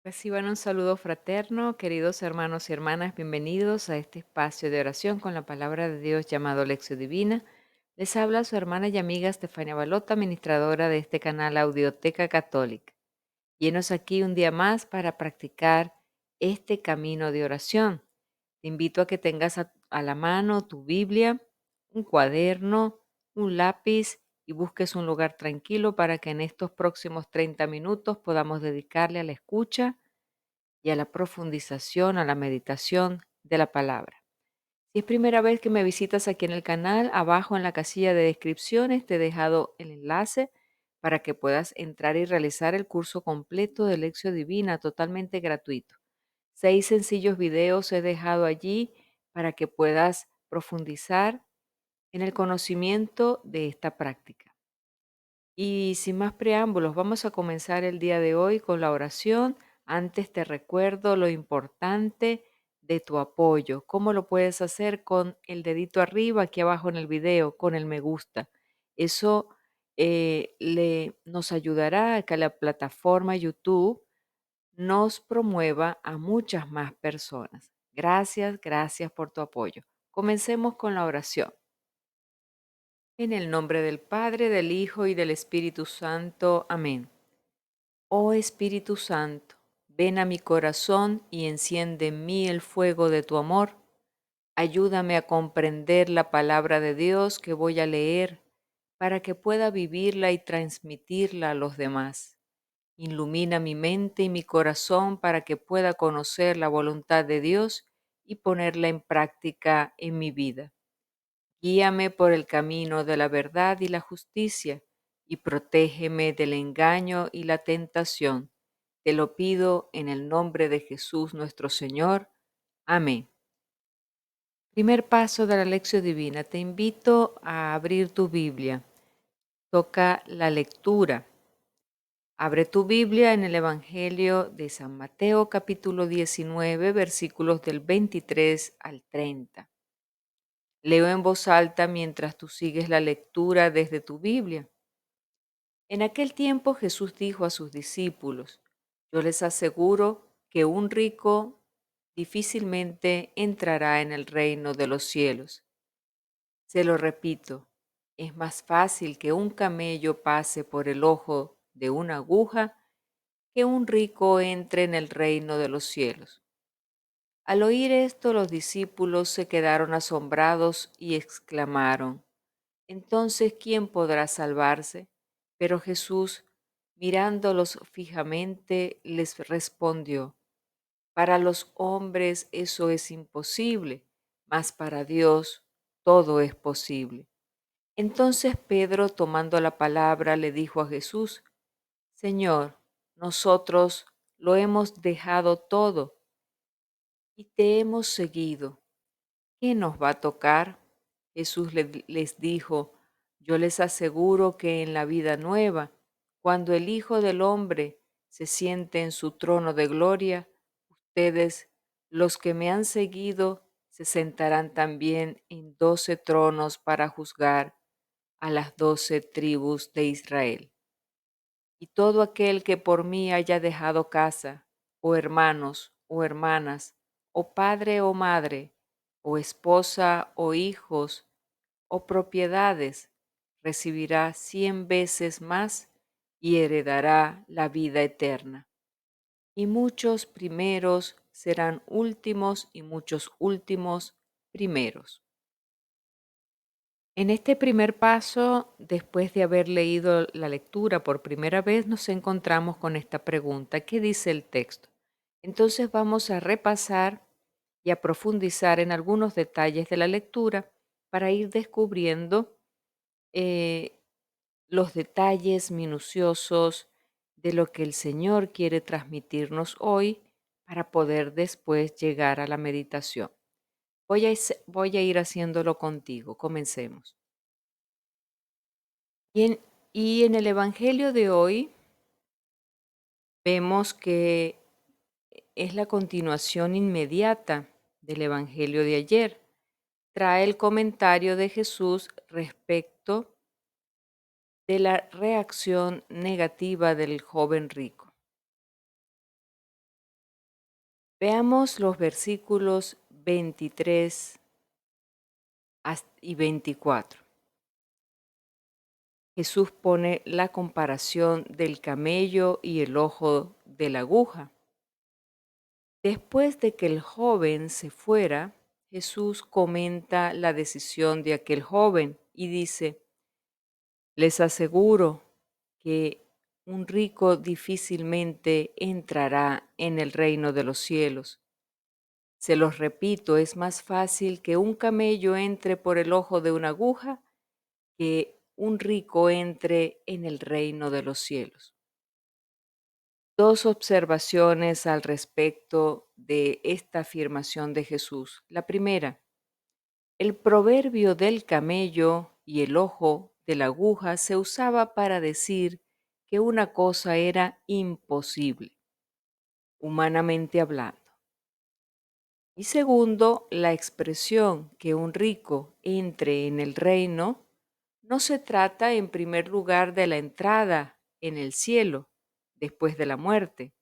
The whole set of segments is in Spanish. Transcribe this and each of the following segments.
Reciban un saludo fraterno, queridos hermanos y hermanas, bienvenidos a este espacio de oración con la palabra de Dios llamado Lección Divina. Les habla su hermana y amiga Estefania Balota, administradora de este canal Audioteca Católica. Llenos aquí un día más para practicar este camino de oración. Te invito a que tengas a la mano tu Biblia, un cuaderno, un lápiz y busques un lugar tranquilo para que en estos próximos 30 minutos podamos dedicarle a la escucha y a la profundización, a la meditación de la palabra. Si es primera vez que me visitas aquí en el canal, abajo en la casilla de descripciones te he dejado el enlace para que puedas entrar y realizar el curso completo de Lección Divina totalmente gratuito. 6 sencillos videos he dejado allí para que puedas profundizar en el conocimiento de esta práctica. Y sin más preámbulos, vamos a comenzar el día de hoy con la oración. Antes te recuerdo lo importante de tu apoyo. ¿Cómo lo puedes hacer? Con el dedito arriba, aquí abajo en el video, con el me gusta. Eso nos ayudará a que la plataforma YouTube nos promueva a muchas más personas. Gracias, gracias por tu apoyo. Comencemos con la oración. En el nombre del Padre, del Hijo y del Espíritu Santo. Amén. Oh Espíritu Santo, ven a mi corazón y enciende en mí el fuego de tu amor. Ayúdame a comprender la palabra de Dios que voy a leer para que pueda vivirla y transmitirla a los demás. Ilumina mi mente y mi corazón para que pueda conocer la voluntad de Dios y ponerla en práctica en mi vida. Guíame por el camino de la verdad y la justicia, y protégeme del engaño y la tentación. Te lo pido en el nombre de Jesús nuestro Señor. Amén. Primer paso de la lección divina. Te invito a abrir tu Biblia. Toca la lectura. Abre tu Biblia en el Evangelio de San Mateo capítulo 19, versículos del 23 al 30. Leo en voz alta mientras tú sigues la lectura desde tu Biblia. En aquel tiempo Jesús dijo a sus discípulos: Yo les aseguro que un rico difícilmente entrará en el reino de los cielos. Se lo repito, es más fácil que un camello pase por el ojo de una aguja que un rico entre en el reino de los cielos. Al oír esto, los discípulos se quedaron asombrados y exclamaron: Entonces, ¿quién podrá salvarse? Pero Jesús, mirándolos fijamente, les respondió: Para los hombres eso es imposible, mas para Dios todo es posible. Entonces Pedro, tomando la palabra, le dijo a Jesús: Señor, nosotros lo hemos dejado todo y te hemos seguido. ¿Qué nos va a tocar? Jesús les dijo: Yo les aseguro que en la vida nueva, cuando el Hijo del Hombre se siente en su trono de gloria, ustedes, los que me han seguido, se sentarán también en 12 tronos para juzgar a las 12 tribus de Israel. Y todo aquel que por mí haya dejado casa, o hermanos, o hermanas, o padre o madre, o esposa o hijos, o propiedades, recibirá 100 veces más y heredará la vida eterna. Y muchos primeros serán últimos y muchos últimos primeros. En este primer paso, después de haber leído la lectura por primera vez, nos encontramos con esta pregunta: ¿qué dice el texto? Entonces vamos a repasar y a profundizar en algunos detalles de la lectura para ir descubriendo eh, los detalles minuciosos de lo que el Señor quiere transmitirnos hoy para poder después llegar a la meditación. Voy a ir haciéndolo contigo. Comencemos. Y en el Evangelio de hoy vemos que es la continuación inmediata del Evangelio de ayer. Trae el comentario de Jesús respecto de la reacción negativa del joven rico. Veamos los versículos 23 y 24. Jesús pone la comparación del camello y el ojo de la aguja. Después de que el joven se fuera, Jesús comenta la decisión de aquel joven y dice: les aseguro que un rico difícilmente entrará en el reino de los cielos. Se los repito, es más fácil que un camello entre por el ojo de una aguja que un rico entre en el reino de los cielos. Dos observaciones al respecto de esta afirmación de Jesús. La primera, el proverbio del camello y el ojo de la aguja se usaba para decir que una cosa era imposible, humanamente hablando. Y segundo, la expresión que un rico entre en el reino no se trata en primer lugar de la entrada en el cielo después de la muerte.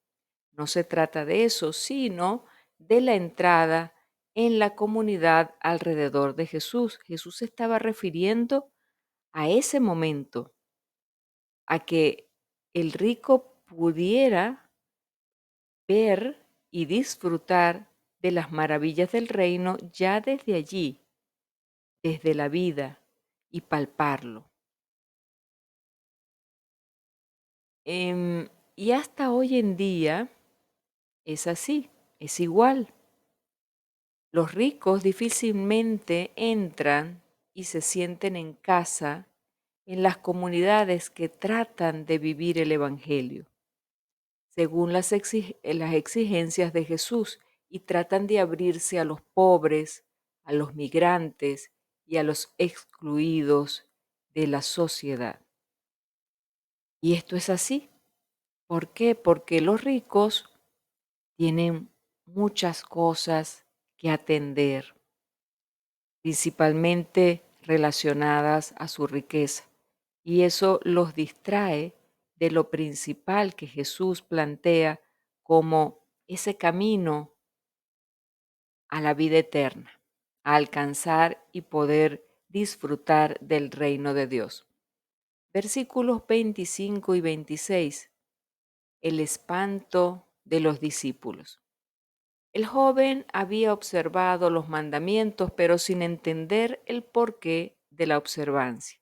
No se trata de eso, sino de la entrada en la comunidad alrededor de Jesús. Jesús se estaba refiriendo a ese momento, a que el rico pudiera ver y disfrutar de las maravillas del reino ya desde allí, desde la vida, y palparlo. Y hasta hoy en día es así, es igual. Los ricos difícilmente entran y se sienten en casa en las comunidades que tratan de vivir el Evangelio según las exigencias de Jesús y tratan de abrirse a los pobres, a los migrantes y a los excluidos de la sociedad. Y esto es así. ¿Por qué? Porque los ricos tienen muchas cosas que atender, principalmente relacionadas a su riqueza. Y eso los distrae de lo principal que Jesús plantea como ese camino a la vida eterna, a alcanzar y poder disfrutar del reino de Dios. Versículos 25 y 26. El espanto de los discípulos. El joven había observado los mandamientos, pero sin entender el porqué de la observancia.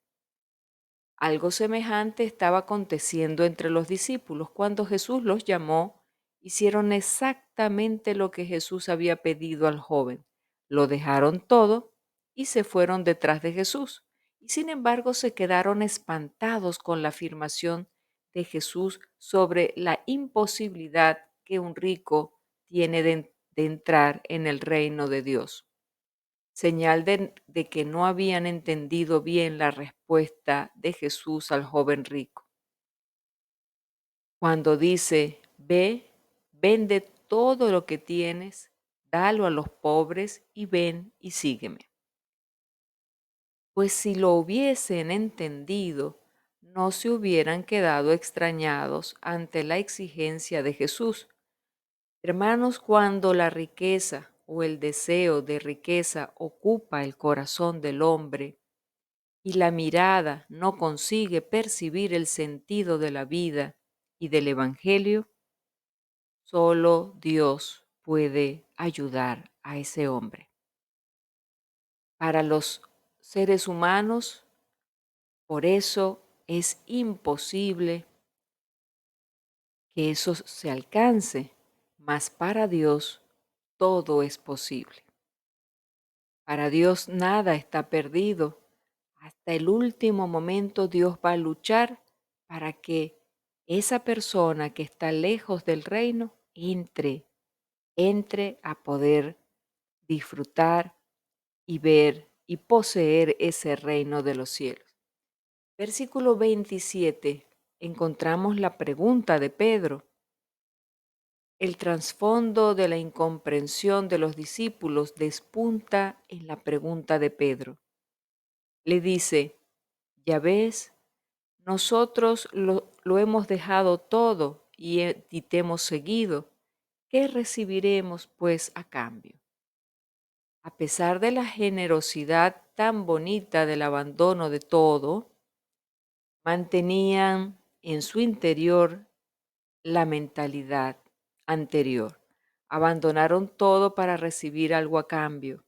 Algo semejante estaba aconteciendo entre los discípulos. Cuando Jesús los llamó, hicieron exactamente lo que Jesús había pedido al joven. Lo dejaron todo y se fueron detrás de Jesús. Y sin embargo se quedaron espantados con la afirmación de Jesús sobre la imposibilidad que un rico tiene de entrar en el reino de Dios, señal de que no habían entendido bien la respuesta de Jesús al joven rico. Cuando dice: ve, vende todo lo que tienes, dalo a los pobres y ven y sígueme. Pues si lo hubiesen entendido, no se hubieran quedado extrañados ante la exigencia de Jesús. Hermanos, cuando la riqueza o el deseo de riqueza ocupa el corazón del hombre, y la mirada no consigue percibir el sentido de la vida y del Evangelio, solo Dios puede ayudar a ese hombre. Para los seres humanos, por eso es imposible que eso se alcance, mas para Dios todo es posible. Para Dios nada está perdido. Hasta el último momento Dios va a luchar para que esa persona que está lejos del reino entre a poder disfrutar y ver y poseer ese reino de los cielos. Versículo 27, encontramos la pregunta de Pedro. El trasfondo de la incomprensión de los discípulos despunta en la pregunta de Pedro. Le dice: ya ves, nosotros lo hemos dejado todo y te hemos seguido. ¿Qué recibiremos pues a cambio? A pesar de la generosidad tan bonita del abandono de todo, mantenían en su interior la mentalidad anterior. Abandonaron todo para recibir algo a cambio.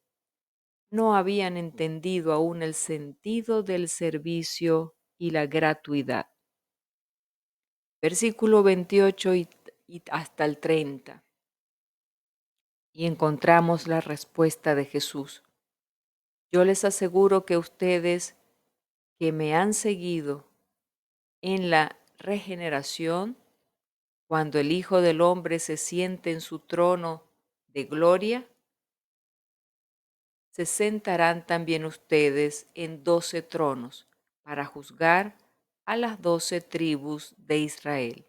No habían entendido aún el sentido del servicio y la gratuidad. Versículo 28 y hasta el 30. Y encontramos la respuesta de Jesús. Yo les aseguro que ustedes que me han seguido en la regeneración, cuando el Hijo del Hombre se siente en su trono de gloria, se sentarán también ustedes en 12 tronos para juzgar a las 12 tribus de Israel.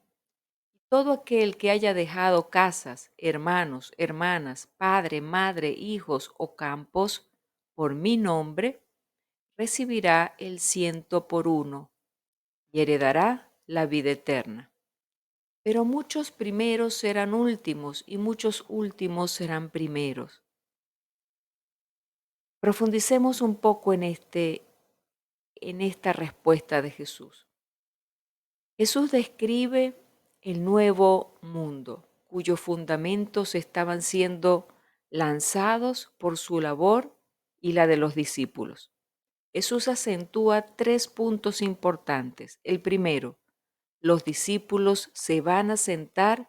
Todo aquel que haya dejado casas, hermanos, hermanas, padre, madre, hijos o campos por mi nombre, recibirá el 100 por 1 y heredará la vida eterna. Pero muchos primeros serán últimos y muchos últimos serán primeros. Profundicemos un poco en esta respuesta de Jesús. Jesús describe el nuevo mundo, cuyos fundamentos estaban siendo lanzados por su labor y la de los discípulos. Jesús acentúa 3 puntos importantes. El primero, los discípulos se van a sentar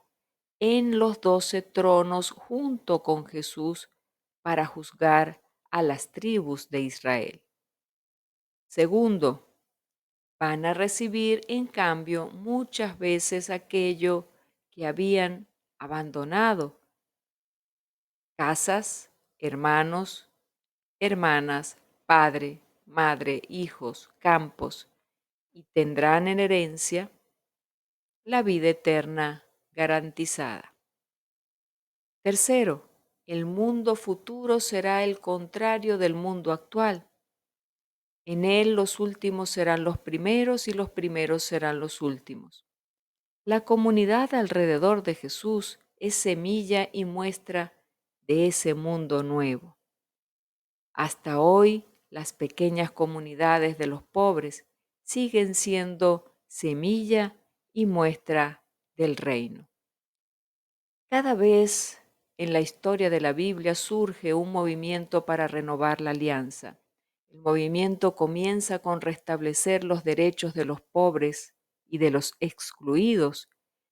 en los 12 tronos junto con Jesús para juzgar a las tribus de Israel. Segundo, van a recibir en cambio muchas veces aquello que habían abandonado: casas, hermanos, hermanas, padre, madre, hijos, campos, y tendrán en herencia la vida eterna garantizada. Tercero, el mundo futuro será el contrario del mundo actual. En él los últimos serán los primeros y los primeros serán los últimos. La comunidad alrededor de Jesús es semilla y muestra de ese mundo nuevo. Hasta hoy, las pequeñas comunidades de los pobres siguen siendo semilla y muestra del reino. Cada vez en la historia de la Biblia surge un movimiento para renovar la alianza. El movimiento comienza con restablecer los derechos de los pobres y de los excluidos.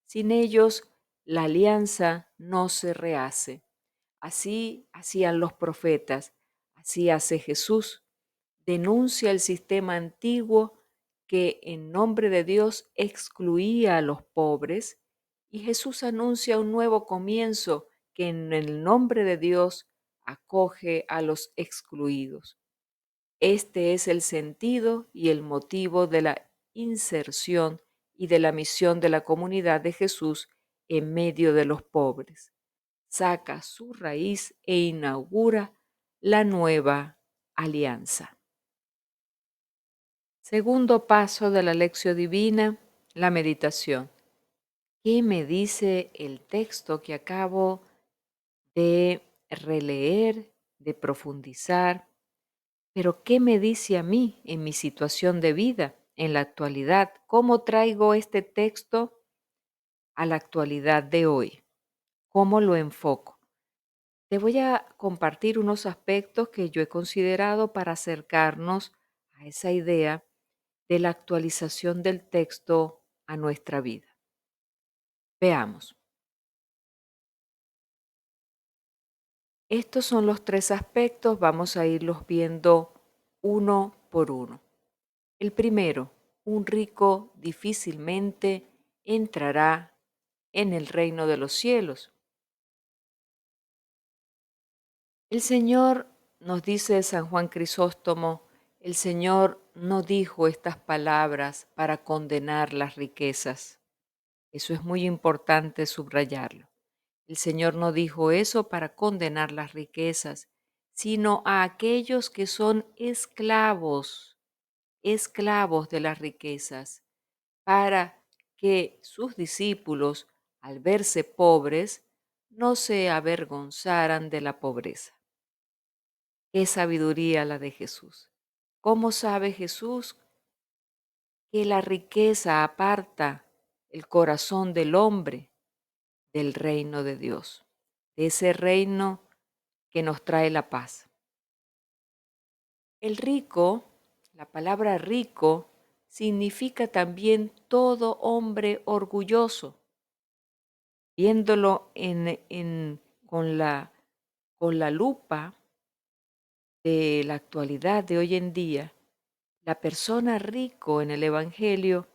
Sin ellos, la alianza no se rehace. Así hacían los profetas, así hace Jesús. Denuncia el sistema antiguo que en nombre de Dios excluía a los pobres, y Jesús anuncia un nuevo comienzo que en el nombre de Dios acoge a los excluidos. Este es el sentido y el motivo de la inserción y de la misión de la comunidad de Jesús en medio de los pobres. Saca su raíz e inaugura la nueva alianza. Segundo paso de la lección divina, la meditación. ¿Qué me dice el texto que acabo de releer, de profundizar? Pero ¿qué me dice a mí en mi situación de vida, en la actualidad? ¿Cómo traigo este texto a la actualidad de hoy? ¿Cómo lo enfoco? Te voy a compartir unos aspectos que yo he considerado para acercarnos a esa idea de la actualización del texto a nuestra vida. Veamos. Estos son los 3 aspectos, vamos a irlos viendo uno por uno. El primero, un rico difícilmente entrará en el reino de los cielos. El Señor, nos dice San Juan Crisóstomo, el Señor no dijo estas palabras para condenar las riquezas. Eso es muy importante subrayarlo. El Señor no dijo eso para condenar las riquezas, sino a aquellos que son esclavos, esclavos de las riquezas, para que sus discípulos, al verse pobres, no se avergonzaran de la pobreza. Qué sabiduría la de Jesús. ¿Cómo sabe Jesús que la riqueza aparta el corazón del hombre del reino de Dios, de ese reino que nos trae la paz? El rico, la palabra rico, significa también todo hombre orgulloso. Viéndolo con la lupa de la actualidad de hoy en día, la persona rico en el Evangelio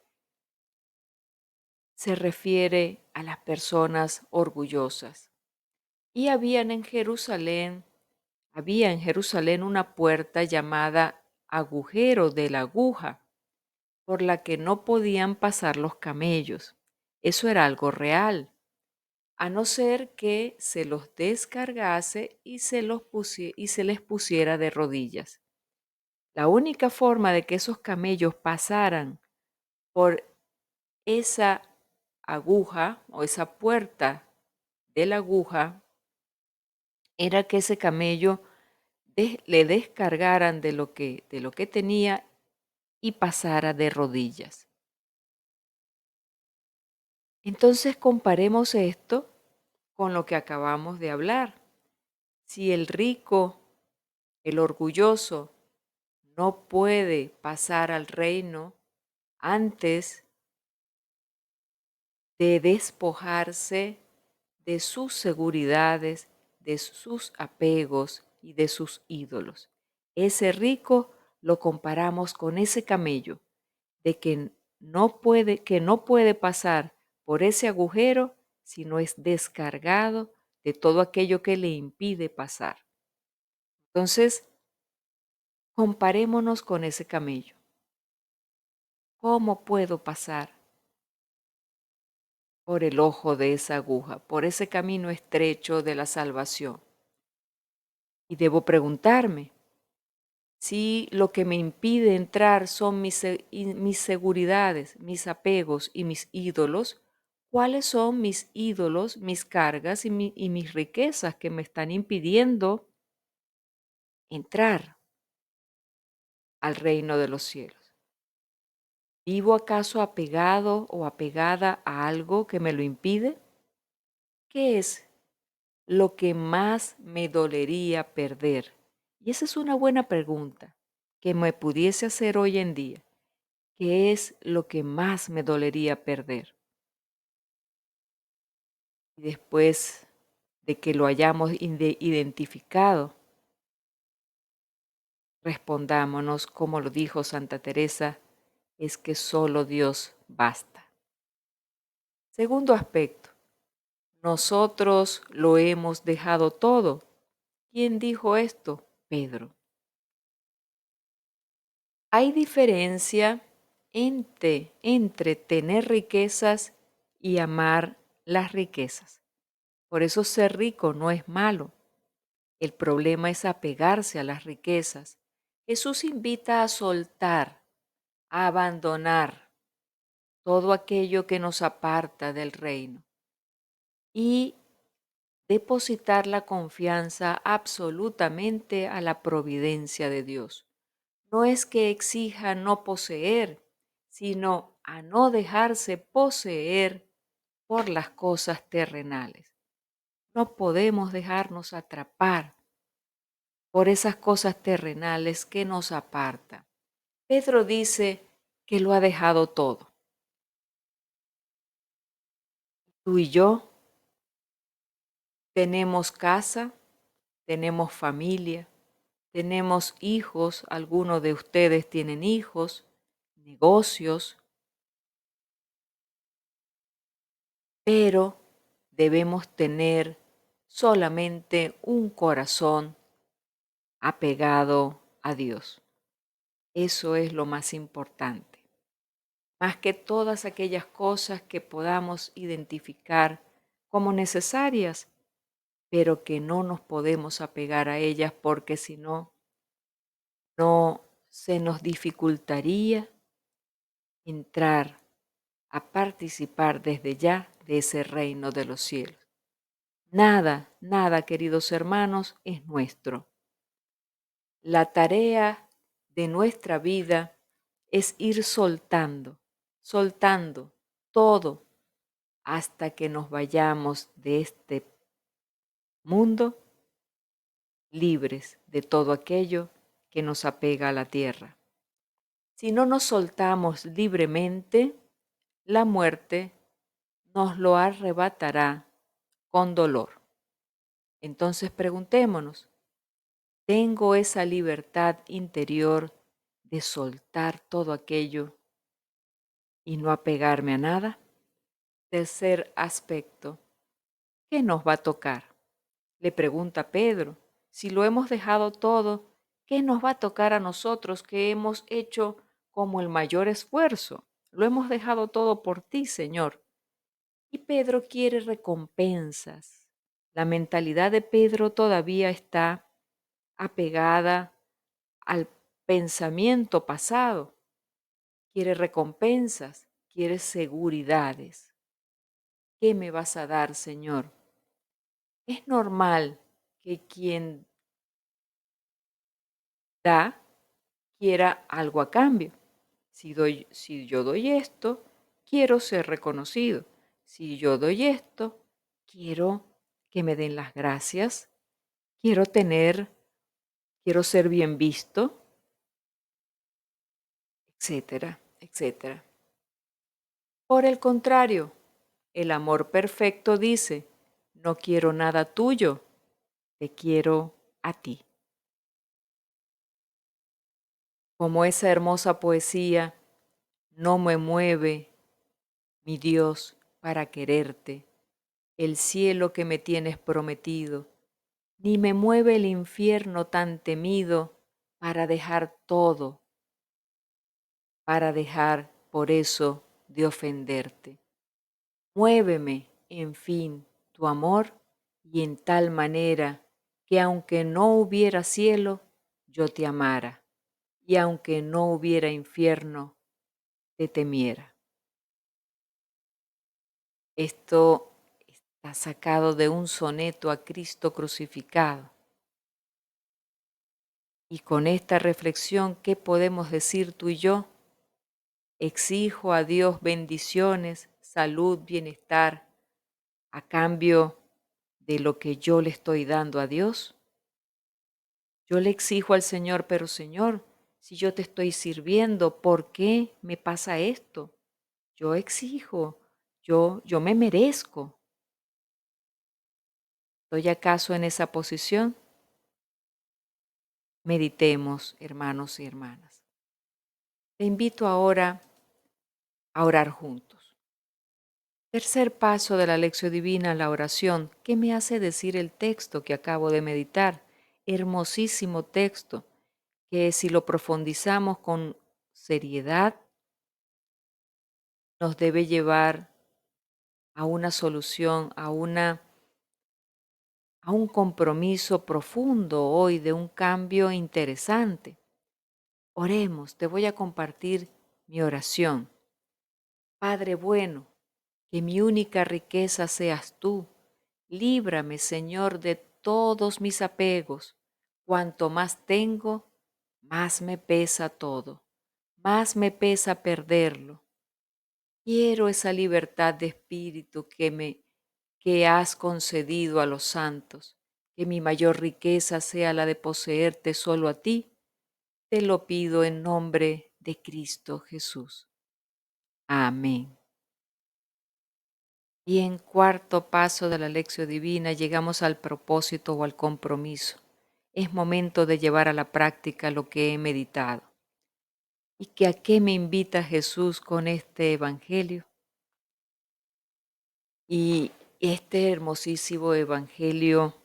se refiere a las personas orgullosas. Y había en Jerusalén una puerta llamada agujero de la aguja, por la que no podían pasar los camellos. Eso era algo real, a no ser que se los descargase y y se les pusiera de rodillas. La única forma de que esos camellos pasaran por esa aguja o esa puerta de la aguja era que ese camello le descargaran de lo que tenía y pasara de rodillas. Entonces comparemos esto con lo que acabamos de hablar. Si el rico, el orgulloso, no puede pasar al reino antes de despojarse de sus seguridades, de sus apegos y de sus ídolos. Ese rico lo comparamos con ese camello, de que no puede pasar por ese agujero si no es descargado de todo aquello que le impide pasar. Entonces, comparémonos con ese camello. ¿Cómo puedo pasar por el ojo de esa aguja, por ese camino estrecho de la salvación? Y debo preguntarme, si lo que me impide entrar son mis seguridades, mis apegos y mis ídolos, ¿cuáles son mis ídolos, mis cargas y mis riquezas que me están impidiendo entrar al reino de los cielos? ¿Vivo acaso apegado o apegada a algo que me lo impide? ¿Qué es lo que más me dolería perder? Y esa es una buena pregunta que me pudiese hacer hoy en día. ¿Qué es lo que más me dolería perder? Y después de que lo hayamos identificado, respondámonos como lo dijo Santa Teresa, es que solo Dios basta. Segundo aspecto, nosotros lo hemos dejado todo. ¿Quién dijo esto? Pedro. Hay diferencia entre tener riquezas y amar las riquezas. Por eso ser rico no es malo. El problema es apegarse a las riquezas. Jesús invita a soltar, a abandonar todo aquello que nos aparta del reino y depositar la confianza absolutamente a la providencia de Dios. No es que exija no poseer, sino a no dejarse poseer por las cosas terrenales. No podemos dejarnos atrapar por esas cosas terrenales que nos apartan. Pedro dice que lo ha dejado todo. Tú y yo tenemos casa, tenemos familia, tenemos hijos, algunos de ustedes tienen hijos, negocios, pero debemos tener solamente un corazón apegado a Dios. Eso es lo más importante. Más que todas aquellas cosas que podamos identificar como necesarias, pero que no nos podemos apegar a ellas porque si no, no se nos dificultaría entrar a participar desde ya de ese reino de los cielos. Nada, nada, queridos hermanos, es nuestro. La tarea de nuestra vida es ir soltando, soltando todo hasta que nos vayamos de este mundo libres de todo aquello que nos apega a la tierra. Si no nos soltamos libremente, la muerte nos lo arrebatará con dolor. Entonces preguntémonos, ¿tengo esa libertad interior de soltar todo aquello y no apegarme a nada? Tercer aspecto, ¿qué nos va a tocar? Le pregunta Pedro, si lo hemos dejado todo, ¿qué nos va a tocar a nosotros que hemos hecho como el mayor esfuerzo? Lo hemos dejado todo por ti, Señor. Y Pedro quiere recompensas. La mentalidad de Pedro todavía está apegada al pensamiento pasado. Quiere recompensas, quiere seguridades. ¿Qué me vas a dar, Señor? Es normal que quien da quiera algo a cambio. Si yo doy esto, quiero ser reconocido. Si yo doy esto, quiero que me den las gracias. Quiero ser bien visto, etcétera, etcétera. Por el contrario, el amor perfecto dice, no quiero nada tuyo, te quiero a ti. Como esa hermosa poesía, no me mueve, mi Dios, para quererte, el cielo que me tienes prometido, ni me mueve el infierno tan temido para dejar todo, para dejar por eso de ofenderte. Muéveme, en fin, tu amor, y en tal manera que aunque no hubiera cielo, yo te amara, y aunque no hubiera infierno, te temiera. Esto está sacado de un soneto a Cristo crucificado. Y con esta reflexión, ¿qué podemos decir tú y yo? Exijo a Dios bendiciones, salud, bienestar, a cambio de lo que yo le estoy dando a Dios. Yo le exijo al Señor, pero Señor, si yo te estoy sirviendo, ¿por qué me pasa esto? Yo exijo, yo me merezco. ¿Estoy acaso en esa posición? Meditemos, hermanos y hermanas. Te invito ahora a orar juntos. Tercer paso de la lección divina, la oración. ¿Qué me hace decir el texto que acabo de meditar? Hermosísimo texto, que si lo profundizamos con seriedad, nos debe llevar a una solución, a un compromiso profundo hoy de un cambio interesante. Oremos, te voy a compartir mi oración. Padre bueno, que mi única riqueza seas tú. Líbrame, Señor, de todos mis apegos. Cuanto más tengo, más me pesa todo, más me pesa perderlo. Quiero esa libertad de espíritu que has concedido a los santos, que mi mayor riqueza sea la de poseerte solo a ti. Te lo pido en nombre de Cristo Jesús. Amén. Y en cuarto paso de la lección divina llegamos al propósito o al compromiso. Es momento de llevar a la práctica lo que he meditado. ¿Y que a qué me invita Jesús con este evangelio? Y este hermosísimo evangelio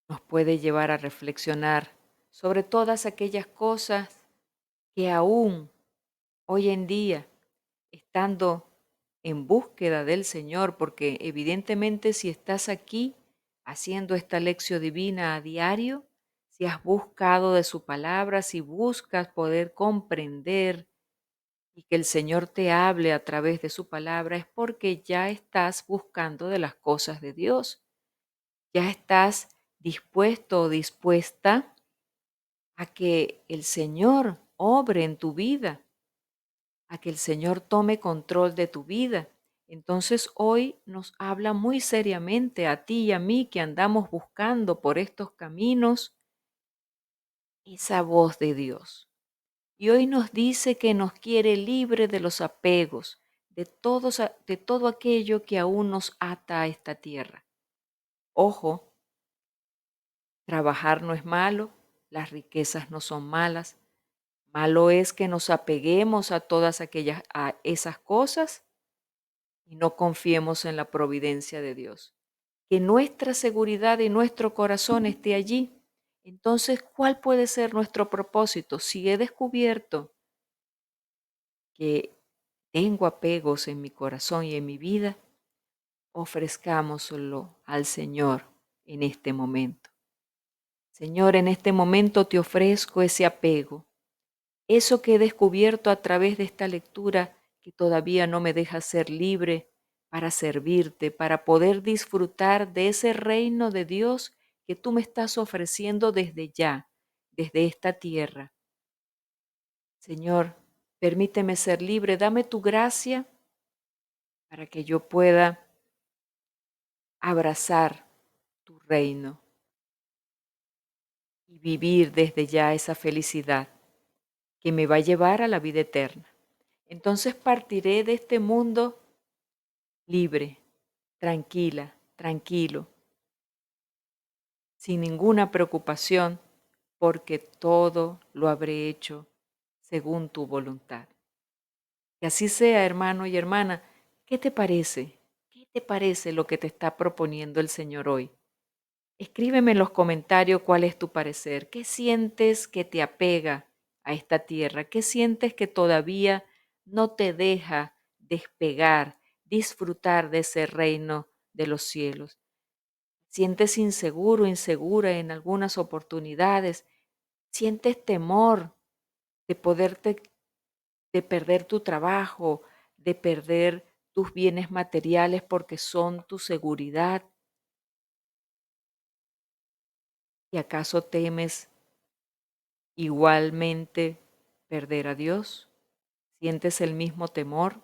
nos puede llevar a reflexionar sobre todas aquellas cosas que aún hoy en día, estando en búsqueda del Señor, porque evidentemente si estás aquí haciendo esta lección divina a diario, si has buscado de su palabra, si buscas poder comprender y que el Señor te hable a través de su palabra es porque ya estás buscando de las cosas de Dios, ya estás dispuesto o dispuesta a que el Señor obre en tu vida, a que el Señor tome control de tu vida. Entonces hoy nos habla muy seriamente a ti y a mí que andamos buscando por estos caminos esa voz de Dios. Y hoy nos dice que nos quiere libre de los apegos, de todo aquello que aún nos ata a esta tierra. Ojo, trabajar no es malo, las riquezas no son malas. Malo es que nos apeguemos a a esas cosas y no confiemos en la providencia de Dios. Que nuestra seguridad y nuestro corazón esté allí. Entonces, ¿cuál puede ser nuestro propósito? Si he descubierto que tengo apegos en mi corazón y en mi vida, ofrezcámoslo al Señor en este momento. Señor, en este momento te ofrezco ese apego, eso que he descubierto a través de esta lectura que todavía no me deja ser libre para servirte, para poder disfrutar de ese reino de Dios que tú me estás ofreciendo desde ya, desde esta tierra. Señor, permíteme ser libre, dame tu gracia para que yo pueda abrazar tu reino y vivir desde ya esa felicidad que me va a llevar a la vida eterna. Entonces partiré de este mundo libre, tranquila, tranquilo, sin ninguna preocupación, porque todo lo habré hecho según tu voluntad. Que así sea, hermano y hermana. ¿Qué te parece? ¿Qué te parece lo que te está proponiendo el Señor hoy? Escríbeme en los comentarios cuál es tu parecer. ¿Qué sientes que te apega a esta tierra? ¿Qué sientes que todavía no te deja despegar, disfrutar de ese reino de los cielos? ¿Sientes inseguro, insegura en algunas oportunidades? ¿Sientes temor de de perder tu trabajo, de perder tus bienes materiales porque son tu seguridad? ¿Y acaso temes igualmente perder a Dios? ¿Sientes el mismo temor?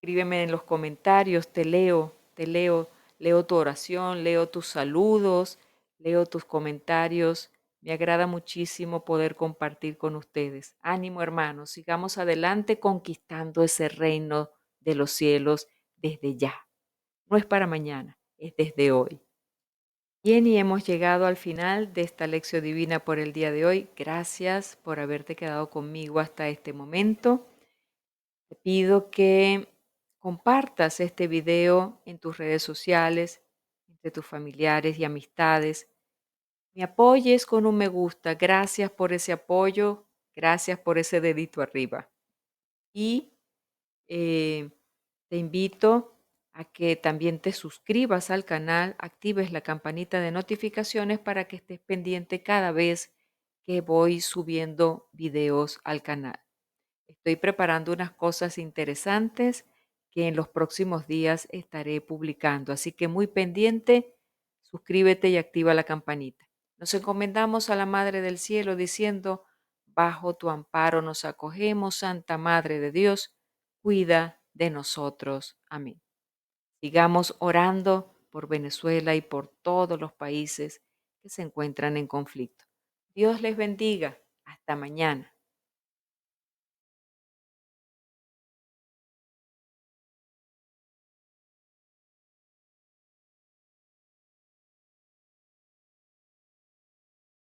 Escríbeme en los comentarios, leo tu oración, leo tus saludos, leo tus comentarios. Me agrada muchísimo poder compartir con ustedes. Ánimo, hermanos, sigamos adelante conquistando ese reino de los cielos desde ya. No es para mañana, es desde hoy. Bien, y hemos llegado al final de esta lección divina por el día de hoy. Gracias por haberte quedado conmigo hasta este momento. Te pido que compartas este video en tus redes sociales, entre tus familiares y amistades. Me apoyes con un me gusta. Gracias por ese apoyo. Gracias por ese dedito arriba. Y eh, te invito a que también te suscribas al canal, actives la campanita de notificaciones para que estés pendiente cada vez que voy subiendo videos al canal. Estoy preparando unas cosas interesantes que en los próximos días estaré publicando, así que muy pendiente, suscríbete y activa la campanita. Nos encomendamos a la Madre del Cielo diciendo, bajo tu amparo nos acogemos, Santa Madre de Dios, cuida de nosotros. Amén. Sigamos orando por Venezuela y por todos los países que se encuentran en conflicto. Dios les bendiga. Hasta mañana.